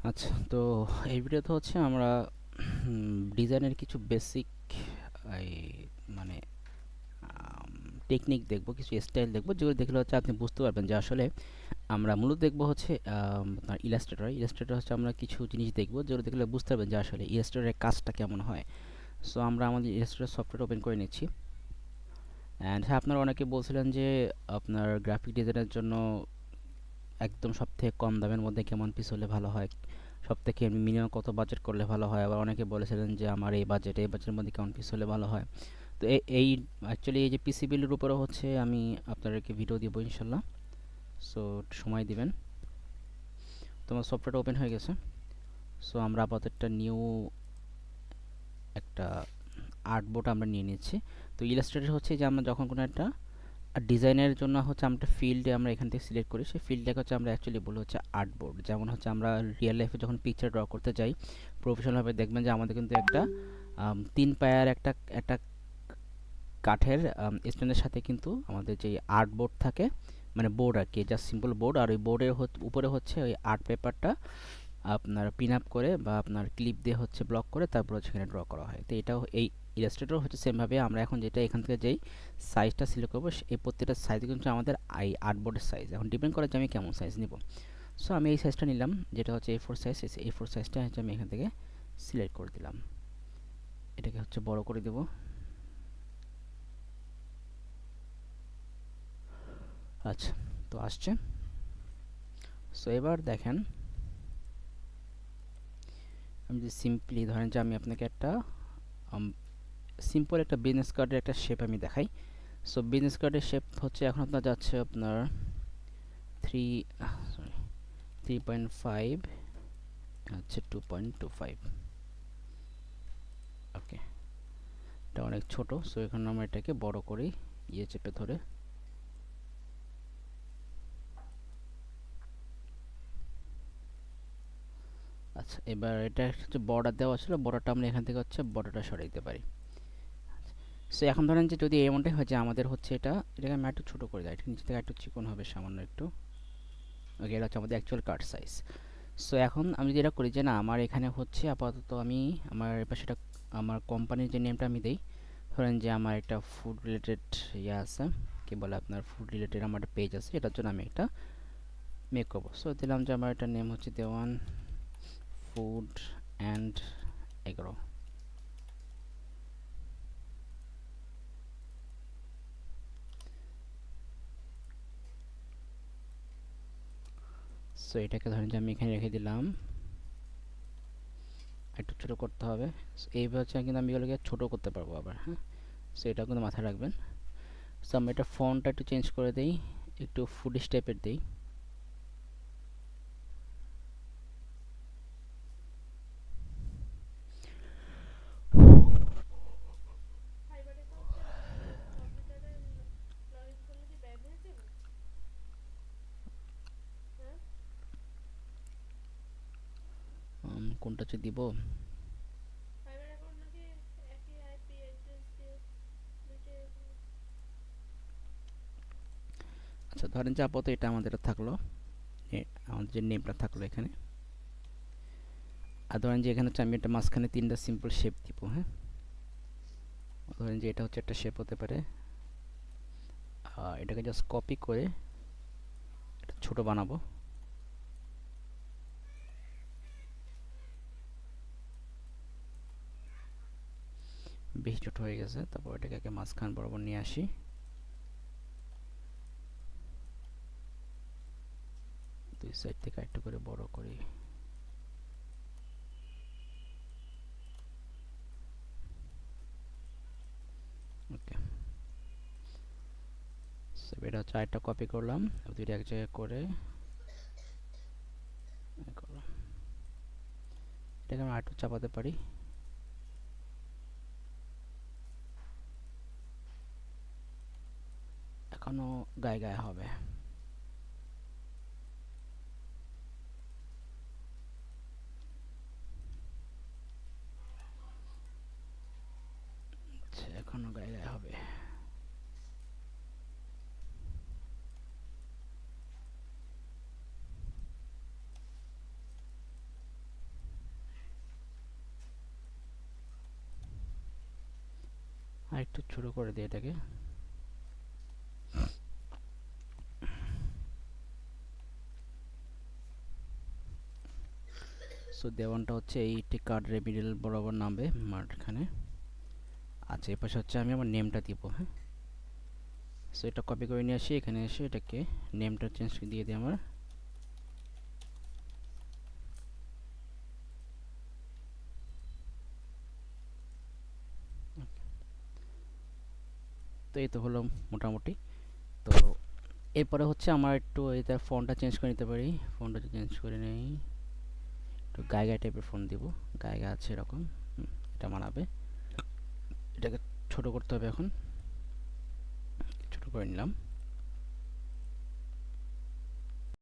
আচ্ছা, তো এই ভিডিওতে হচ্ছে আমরা ডিজাইনের কিছু বেসিক এই মানে টেকনিক দেখব, কিছু স্টাইল দেখব, যেগুলো দেখলে হচ্ছে আপনি বুঝতে পারবেন যে আসলে আমরা মূলত দেখব হচ্ছে আপনার ইলাস্ট্রেটর হচ্ছে আমরা কিছু জিনিস দেখব যেগুলো দেখলে বুঝতে পারবেন যে আসলে ইলাস্ট্রেটরের কাজটা কেমন হয়। সো আমরা আমাদের ইলাস্ট্রেটর সফটওয়্যার ওপেন করে নিচ্ছি। অ্যান্ড হ্যাঁ, আপনারা অনেকে বলছিলেন যে আপনার গ্রাফিক ডিজাইনের জন্য একদম সবথেকে কম দামের মধ্যে কেমন পিস হলে ভালো হয়, সবথেকে মিনিমাম কত বাজেট করলে ভালো হয়। আবার অনেকে বলেছিলেন যে আমার এই বাজেটের মধ্যে কেমন পিস হলে ভালো হয়। তো এই অ্যাকচুয়ালি এই যে পিসি বিলের উপরে হচ্ছে আমি আপনাদেরকে ভিডিও দিব ইনশাল্লাহ। সো সময় দিবেন। তোমার সফটওয়্যারটা ওপেন হয়ে গেছে। সো আমরা আপাতত একটা নিউ একটা আর্টবোর্ড আমরা নিয়ে নিচ্ছি। তো ইলাস্ট্রেটর হচ্ছে যে আমরা যখন কোনো একটা ডিজাইনের জন্য হচ্ছে আমরা ফিল্ডে আমরা এখান থেকে সিলেক্ট করি, সেই ফিল্ডটাকে হচ্ছে আমরা অ্যাকচুয়ালি বলি হচ্ছে আর্টবোর্ড। যেমন হচ্ছে আমরা রিয়েল লাইফে যখন পিকচার ড্র করতে যাই প্রফেশনালভাবে, দেখবেন যে আমাদের কিন্তু একটা 3 পায়ার একটা একটা কাঠের স্ট্যান্ডের সাথে কিন্তু আমাদের যে আর্টবোর্ড থাকে, মানে বোর্ড আর কি, জাস্ট সিম্পল বোর্ড, আর ওই বোর্ডের উপরে হচ্ছে ওই আর্ট পেপারটা আপনার পিন আপ করে বা আপনার ক্লিপ দিয়ে হচ্ছে ব্লক করে তারপর সেখানে ড্র করা হয়। তো এটাও এই ইলাস্ট্রেটর হচ্ছে সেমভাবে আমরা এখন যেটা এখান থেকে যেই সাইজটা সিলেক্ট করবো, এই প্রত্যেকটা সাইজ কিন্তু আমাদের এই আর্টবোর্ডের সাইজ এখন ডিপেন্ড করে যে আমি কেমন সাইজ নিব। সো আমি এই সাইজটা নিলাম, যেটা হচ্ছে A4 সাইজ। A4 সাইজটা হচ্ছে আমি এখান থেকে সিলেক্ট করে দিলাম। এটাকে হচ্ছে বড় করে দেব। আচ্ছা, তো আসছে। সো এবার দেখেন, আমি যদি সিম্পলি ধরেন যে আমি আপনাকে একটা সিম্পল একটা বিজনেস কার্ডের একটা শেপ আমি দেখাই। সো বিজনেস কার্ডের শেপ হচ্ছে এখন আপনার যাচ্ছে আপনার 3.5 হচ্ছে 2.25। ওকে, এটা অনেক ছোট। সো এখানে আমরা এটাকে বড় করি, চেপে ধরে। আচ্ছা, এবার এটা হচ্ছে বর্ডার দেওয়া ছিল, বর্ডারটা আমরা এখান থেকে হচ্ছে বর্ডারটা সরিয়ে দিতে পারি। সো এখন ধরেন যে যদি এমনটাই হয় যে আমাদের হচ্ছে এটাকে আমি একটু ছোট করে দিই, এটা নিচে থেকে একটু চিকন হবে সামান্য একটু। ওকে, এটা হচ্ছে আমাদের অ্যাকচুয়াল কার্ড সাইজ। সো এখন আমি যেটা করি যে না, আমার এখানে হচ্ছে আপাতত আমি আমার পাশেটা আমার কোম্পানির যে নেমটা আমি দেই। ধরেন যে আমার একটা ফুড রিলেটেড ইয়ে আছে, কি বলে আপনার ফুড রিলেটেড আমার একটা পেজ আছে, এটার জন্য আমি একটা মেক করবো। সো দিলাম যে আমার একটা নেম হচ্ছে দেওয়ান ফুড অ্যান্ড এগ্রো। সো এটাকে ধরেন যে আমি এখানে রেখে দিলাম, একটু ছোটো করতে হবে। এইভাবে হচ্ছে কিন্তু আমি এগুলোকে ছোটো করতে পারবো আবার, হ্যাঁ। সো এটা কিন্তু মাথায় রাখবেন। সো আমি এটা ফন্টটা একটু চেঞ্জ করে দিই, একটু ফুডিশ টাইপের দিই। কোনটা হচ্ছে দিব? আচ্ছা, ধরেন যে আপাতত এটা আমাদের থাকলো, আমাদের যে নেমটা থাকলো এখানে। আর ধরেন যে এখানে হচ্ছে আমি একটা মাঝখানে 3টা সিম্পল শেপ দিব, হ্যাঁ। ধরেন যে এটা হচ্ছে একটা শেপ হতে পারে। এটাকে জাস্ট কপি করে এটা ছোট বানাবো। বেশি ছোট হয়ে গেছে, তারপর এটাকে মাঝখান বরাবর নিয়ে আসি। দুই সাইড থেকে একটু করে বড় করি। ওকে, এটা হচ্ছে আরেকটা কপি করলাম, দুইটা এক জায়গায় করে করলাম। এটাকে আমি আরেকটু চাপাতে পারি, এখনো গায়ে গায়ে হবে। আচ্ছা, এখনো গায়ে গায়ে হবে। একটু ছোট করে দিই এটাকে। সো দেওয়ানটা হচ্ছে এইটি কার্ডের মিডল বরাবর নামবে মাঝখানে। আচ্ছা এই পাশে হচ্ছে আমি আমার নেমটা দিব। হ্যাঁ, সো এটা কপি করে নিয়ে আসি, এখানে এসে এটাকে নেমটা চেঞ্জ দিয়ে দিই আমার। তো এই তো হলো মোটামুটি। তো এরপরে হচ্ছে আমার একটু এটার ফন্টটা চেঞ্জ করে নিতে পারি। ফন্টটা চেঞ্জ করে নেই, একটু গায়ে টাইপের ফন্ট দিব। গায়ে আছে এরকম, এটা মানাবে। এটাকে ছোট করতে হবে এখন, ছোট করে নিলাম।